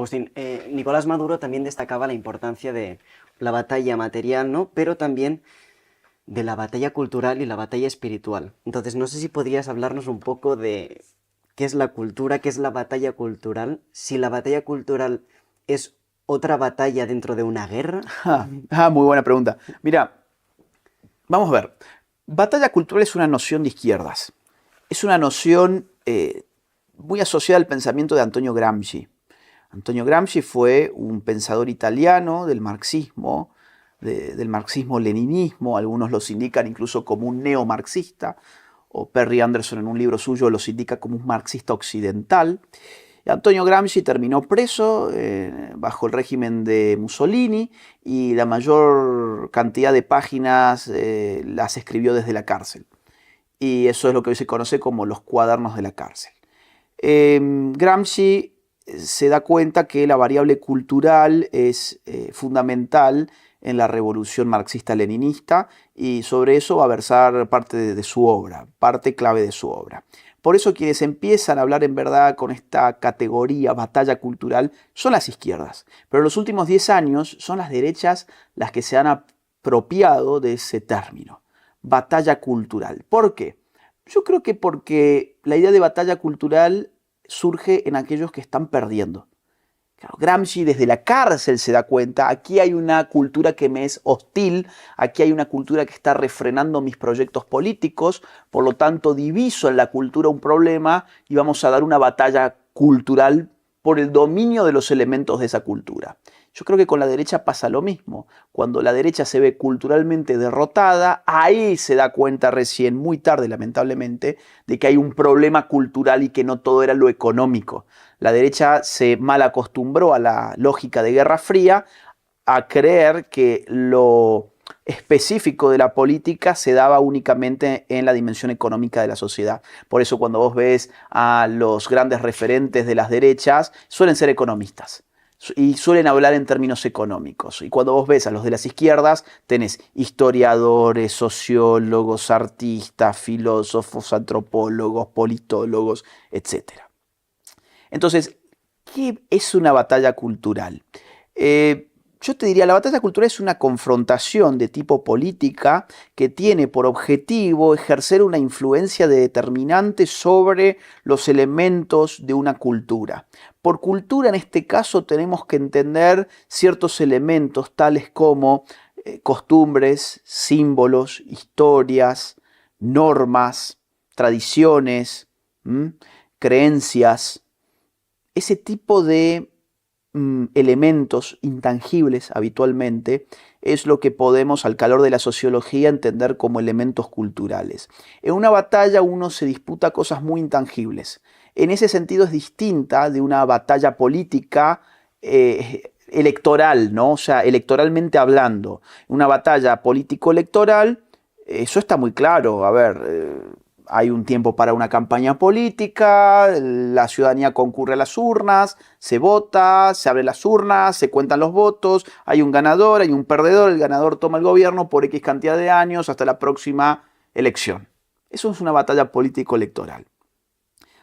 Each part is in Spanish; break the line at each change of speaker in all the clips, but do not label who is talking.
Agustín, Nicolás Maduro también destacaba la importancia de la batalla material, ¿no? Pero también de la batalla cultural y la batalla espiritual. Entonces, no sé si podrías hablarnos un poco de qué es la cultura, qué es la batalla cultural, si la batalla cultural es otra batalla dentro de una guerra.
Muy buena pregunta. Mira, vamos a ver. Batalla cultural es una noción de izquierdas. Es una noción muy asociada al pensamiento de Antonio Gramsci. Antonio Gramsci fue un pensador italiano del marxismo, del marxismo-leninismo. Algunos los indican incluso como un neomarxista, o Perry Anderson en un libro suyo los indica como un marxista occidental. Antonio Gramsci terminó preso bajo el régimen de Mussolini y la mayor cantidad de páginas las escribió desde la cárcel. Y eso es lo que hoy se conoce como los cuadernos de la cárcel. Gramsci se da cuenta que la variable cultural es fundamental en la revolución marxista-leninista y sobre eso va a versar parte de su obra, parte clave de su obra. Por eso quienes empiezan a hablar en verdad con esta categoría batalla cultural son las izquierdas. Pero en los últimos 10 años son las derechas las que se han apropiado de ese término, batalla cultural. ¿Por qué? Yo creo que porque la idea de batalla cultural surge en aquellos que están perdiendo. Claro, Gramsci desde la cárcel se da cuenta, aquí hay una cultura que me es hostil, aquí hay una cultura que está refrenando mis proyectos políticos, por lo tanto diviso en la cultura un problema y vamos a dar una batalla cultural por el dominio de los elementos de esa cultura. Yo creo que con la derecha pasa lo mismo. Cuando la derecha se ve culturalmente derrotada, ahí se da cuenta recién, muy tarde lamentablemente, de que hay un problema cultural y que no todo era lo económico. La derecha se mal acostumbró a la lógica de Guerra Fría, a creer que lo específico de la política se daba únicamente en la dimensión económica de la sociedad. Por eso cuando vos ves a los grandes referentes de las derechas, suelen ser economistas y suelen hablar en términos económicos. Y cuando vos ves a los de las izquierdas, tenés historiadores, sociólogos, artistas, filósofos, antropólogos, politólogos, etc. Entonces, ¿qué es una batalla cultural? Yo te diría, la batalla cultural es una confrontación de tipo política que tiene por objetivo ejercer una influencia determinante sobre los elementos de una cultura. Por cultura, en este caso, tenemos que entender ciertos elementos tales como costumbres, símbolos, historias, normas, tradiciones, creencias, ese tipo de elementos intangibles habitualmente es lo que podemos al calor de la sociología entender como elementos culturales. En una batalla uno se disputa cosas muy intangibles. En ese sentido es distinta de una batalla política electoral, ¿no? O sea, electoralmente hablando. Una batalla político-electoral, eso está muy claro. A ver, hay un tiempo para una campaña política, la ciudadanía concurre a las urnas, se vota, se abren las urnas, se cuentan los votos, hay un ganador, hay un perdedor, el ganador toma el gobierno por X cantidad de años hasta la próxima elección. Eso es una batalla político-electoral.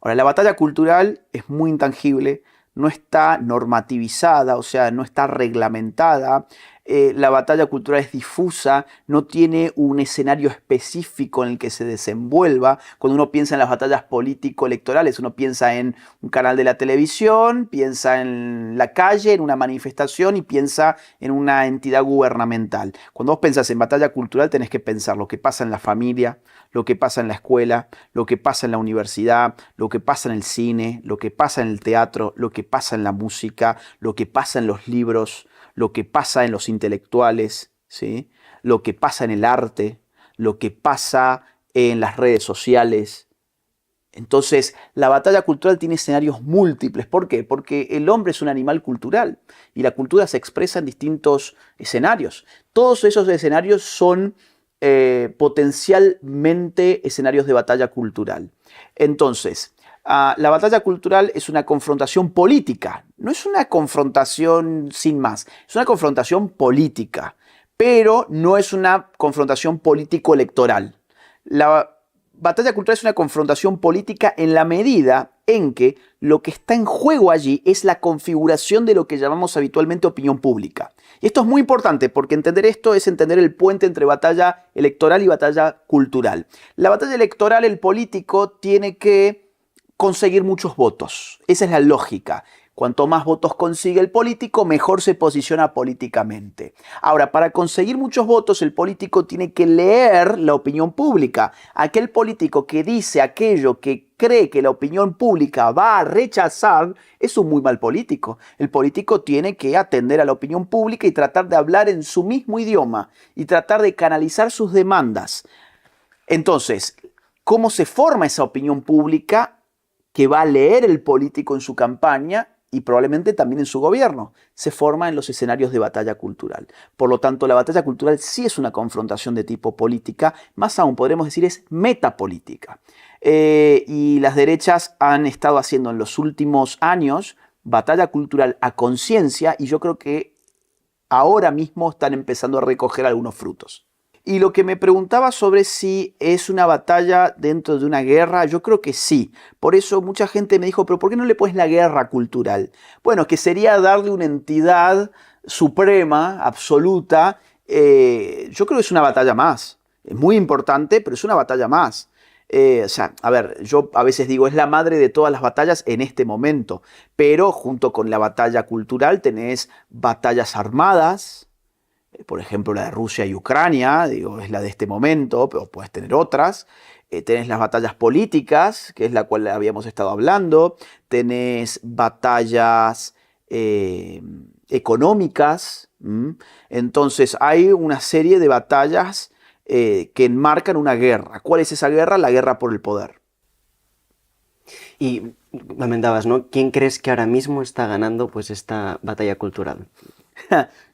Ahora, la batalla cultural es muy intangible, no está normativizada, o sea, no está reglamentada. La batalla cultural es difusa, no tiene un escenario específico en el que se desenvuelva. Cuando uno piensa en las batallas político-electorales, uno piensa en un canal de la televisión, piensa en la calle, en una manifestación y piensa en una entidad gubernamental. Cuando vos pensás en batalla cultural tenés que pensar lo que pasa en la familia, lo que pasa en la escuela, lo que pasa en la universidad, lo que pasa en el cine, lo que pasa en el teatro, lo que pasa en la música, lo que pasa en los libros, lo que pasa en los intelectuales, ¿sí? Lo que pasa en el arte, lo que pasa en las redes sociales. Entonces, la batalla cultural tiene escenarios múltiples. ¿Por qué? Porque el hombre es un animal cultural y la cultura se expresa en distintos escenarios. Todos esos escenarios son potencialmente escenarios de batalla cultural. Entonces, la batalla cultural es una confrontación política, no es una confrontación sin más, es una confrontación política, pero no es una confrontación político-electoral. La batalla cultural es una confrontación política en la medida en que lo que está en juego allí es la configuración de lo que llamamos habitualmente opinión pública. Y esto es muy importante porque entender esto es entender el puente entre batalla electoral y batalla cultural. La batalla electoral, el político tiene que conseguir muchos votos. Esa es la lógica. Cuanto más votos consigue el político, mejor se posiciona políticamente. Ahora, para conseguir muchos votos, el político tiene que leer la opinión pública. Aquel político que dice aquello que cree que la opinión pública va a rechazar es un muy mal político. El político tiene que atender a la opinión pública y tratar de hablar en su mismo idioma y tratar de canalizar sus demandas. Entonces, ¿cómo se forma esa opinión pública que va a leer el político en su campaña y probablemente también en su gobierno? Se forma en los escenarios de batalla cultural. Por lo tanto, la batalla cultural sí es una confrontación de tipo política, más aún podremos decir es metapolítica. Y las derechas han estado haciendo en los últimos años batalla cultural a conciencia y yo creo que ahora mismo están empezando a recoger algunos frutos. Y lo que me preguntaba sobre si es una batalla dentro de una guerra, yo creo que sí. Por eso mucha gente me dijo, pero ¿por qué no le pones la guerra cultural? Bueno, que sería darle una entidad suprema, absoluta. Yo creo que es una batalla más. Es muy importante, pero es una batalla más. A ver, yo a veces digo, es la madre de todas las batallas en este momento. Pero junto con la batalla cultural tenés batallas armadas. Por ejemplo, la de Rusia y Ucrania, digo, es la de este momento, pero puedes tener otras. Tenés las batallas políticas, que es la cual habíamos estado hablando. Tenés batallas económicas. Entonces, hay una serie de batallas que enmarcan una guerra. ¿Cuál es esa guerra? La guerra por el poder.
Y comentabas, ¿no? ¿Quién crees que ahora mismo está ganando pues esta batalla cultural?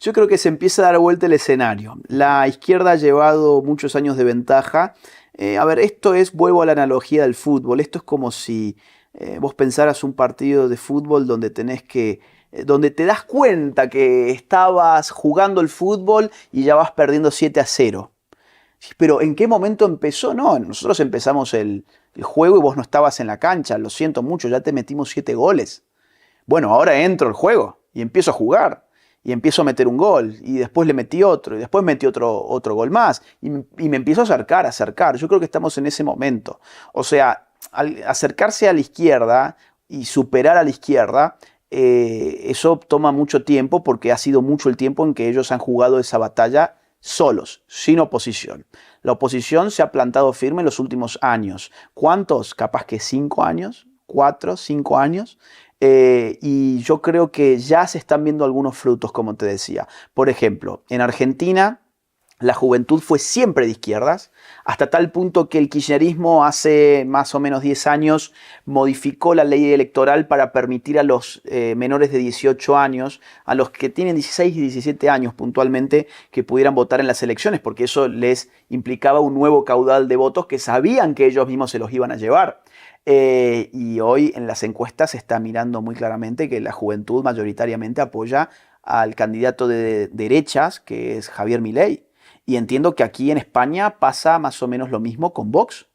Yo creo que se empieza a dar vuelta el escenario. La izquierda ha llevado muchos años de ventaja. Vuelvo a la analogía del fútbol. Esto es como si vos pensaras un partido de fútbol donde donde te das cuenta que estabas jugando el fútbol y ya vas perdiendo 7-0. Pero ¿en qué momento empezó? No, nosotros empezamos el juego y vos no estabas en la cancha. Lo siento mucho, ya te metimos 7 goles. Bueno, ahora entro al juego y empiezo a jugar. Y empiezo a meter un gol, y después le metí otro, y después metí otro gol más, y me empiezo a acercar. Yo creo que estamos en ese momento. O sea, al acercarse a la izquierda y superar a la izquierda, eso toma mucho tiempo porque ha sido mucho el tiempo en que ellos han jugado esa batalla solos, sin oposición. La oposición se ha plantado firme en los últimos años. ¿Cuántos? Capaz que 5 años, 4, 5 años. Y yo creo que ya se están viendo algunos frutos, como te decía. Por ejemplo, en Argentina la juventud fue siempre de izquierdas, hasta tal punto que el kirchnerismo hace más o menos 10 años modificó la ley electoral para permitir a los menores de 18 años, a los que tienen 16 y 17 años puntualmente, que pudieran votar en las elecciones, porque eso les implicaba un nuevo caudal de votos que sabían que ellos mismos se los iban a llevar. Y hoy en las encuestas se está mirando muy claramente que la juventud mayoritariamente apoya al candidato de derechas, que es Javier Milei. Y entiendo que aquí en España pasa más o menos lo mismo con Vox.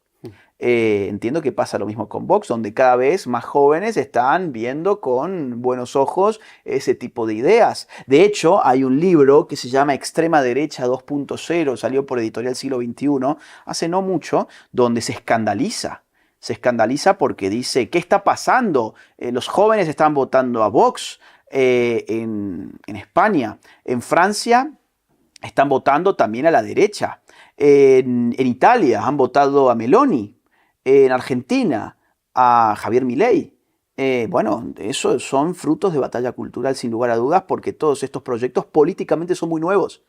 Entiendo que pasa lo mismo con Vox, donde cada vez más jóvenes están viendo con buenos ojos ese tipo de ideas. De hecho, hay un libro que se llama Extrema Derecha 2.0, salió por Editorial Siglo XXI, hace no mucho, donde se escandaliza. Se escandaliza porque dice, ¿qué está pasando? Los jóvenes están votando a Vox en España. En Francia están votando también a la derecha. En Italia han votado a Meloni. En Argentina a Javier Milei. Eso son frutos de batalla cultural sin lugar a dudas porque todos estos proyectos políticamente son muy nuevos.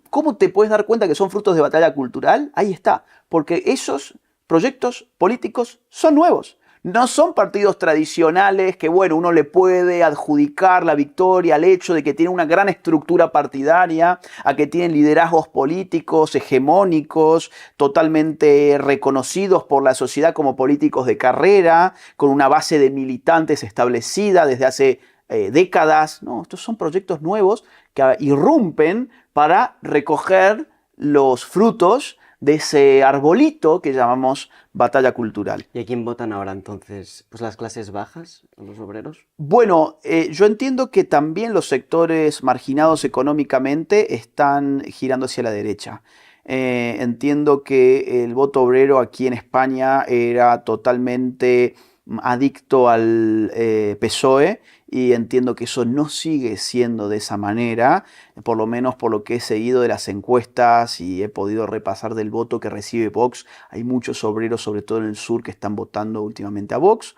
¿Cómo te puedes dar cuenta que son frutos de batalla cultural? Ahí está, porque esos proyectos políticos son nuevos. No son partidos tradicionales que, uno le puede adjudicar la victoria al hecho de que tienen una gran estructura partidaria, a que tienen liderazgos políticos hegemónicos, totalmente reconocidos por la sociedad como políticos de carrera, con una base de militantes establecida desde hace décadas. No, estos son proyectos nuevos que irrumpen para recoger los frutos de ese arbolito que llamamos batalla cultural.
¿Y a quién votan ahora entonces? ¿Pues las clases bajas, los obreros?
Bueno, yo entiendo que también los sectores marginados económicamente están girando hacia la derecha. Entiendo que el voto obrero aquí en España era totalmente adicto al PSOE y entiendo que eso no sigue siendo de esa manera, por lo menos por lo que he seguido de las encuestas y he podido repasar del voto que recibe Vox. Hay muchos obreros, sobre todo en el sur, que están votando últimamente a Vox.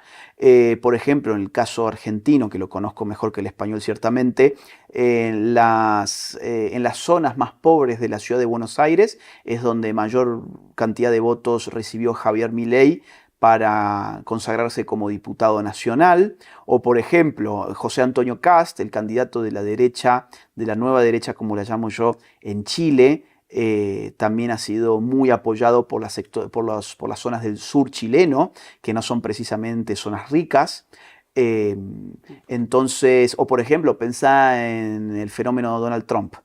Por ejemplo, en el caso argentino, que lo conozco mejor que el español ciertamente, en las zonas más pobres de la ciudad de Buenos Aires es donde mayor cantidad de votos recibió Javier Milei para consagrarse como diputado nacional, o por ejemplo José Antonio Kast, el candidato de la derecha, de la nueva derecha como la llamo yo, en Chile, también ha sido muy apoyado por las zonas del sur chileno, que no son precisamente zonas ricas. Entonces, o por ejemplo, pensá en el fenómeno Donald Trump,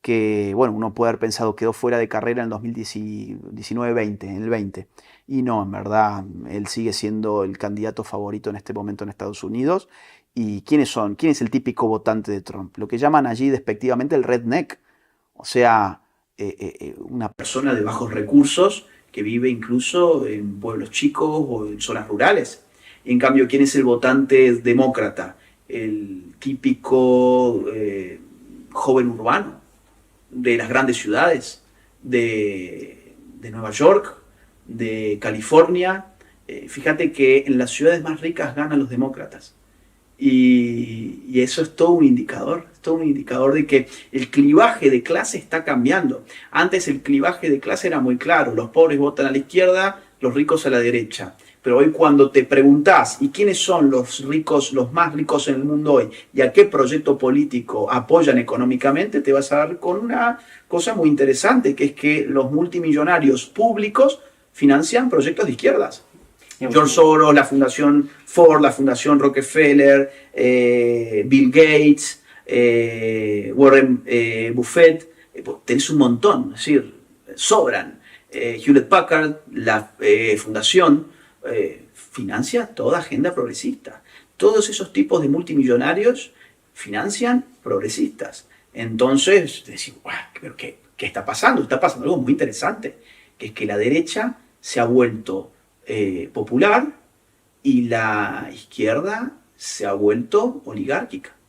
que, bueno, uno puede haber pensado quedó fuera de carrera en el 2019-20, en el 20. Y no, en verdad, él sigue siendo el candidato favorito en este momento en Estados Unidos. ¿Y quiénes son? ¿Quién es el típico votante de Trump? Lo que llaman allí despectivamente el redneck. O sea, una persona de bajos recursos que vive incluso en pueblos chicos o en zonas rurales. En cambio, ¿quién es el votante demócrata? El típico joven urbano de las grandes ciudades, de Nueva York, de California. Fíjate que en las ciudades más ricas ganan los demócratas. Y eso es todo un indicador de que el clivaje de clase está cambiando. Antes el clivaje de clase era muy claro, los pobres votan a la izquierda, los ricos a la derecha. Pero hoy cuando te preguntás, ¿y quiénes son los ricos, los más ricos en el mundo hoy? ¿Y a qué proyecto político apoyan económicamente? Te vas a dar con una cosa muy interesante, que es que los multimillonarios públicos financian proyectos de izquierdas. George Soros, la Fundación Ford, la Fundación Rockefeller, Bill Gates, Warren Buffett, tenés un montón, es decir, sobran. Hewlett Packard, la fundación, financia toda agenda progresista. Todos esos tipos de multimillonarios financian progresistas. Entonces, decís, ¿pero qué está pasando? Está pasando algo muy interesante, que es que la derecha se ha vuelto popular y la izquierda se ha vuelto oligárquica.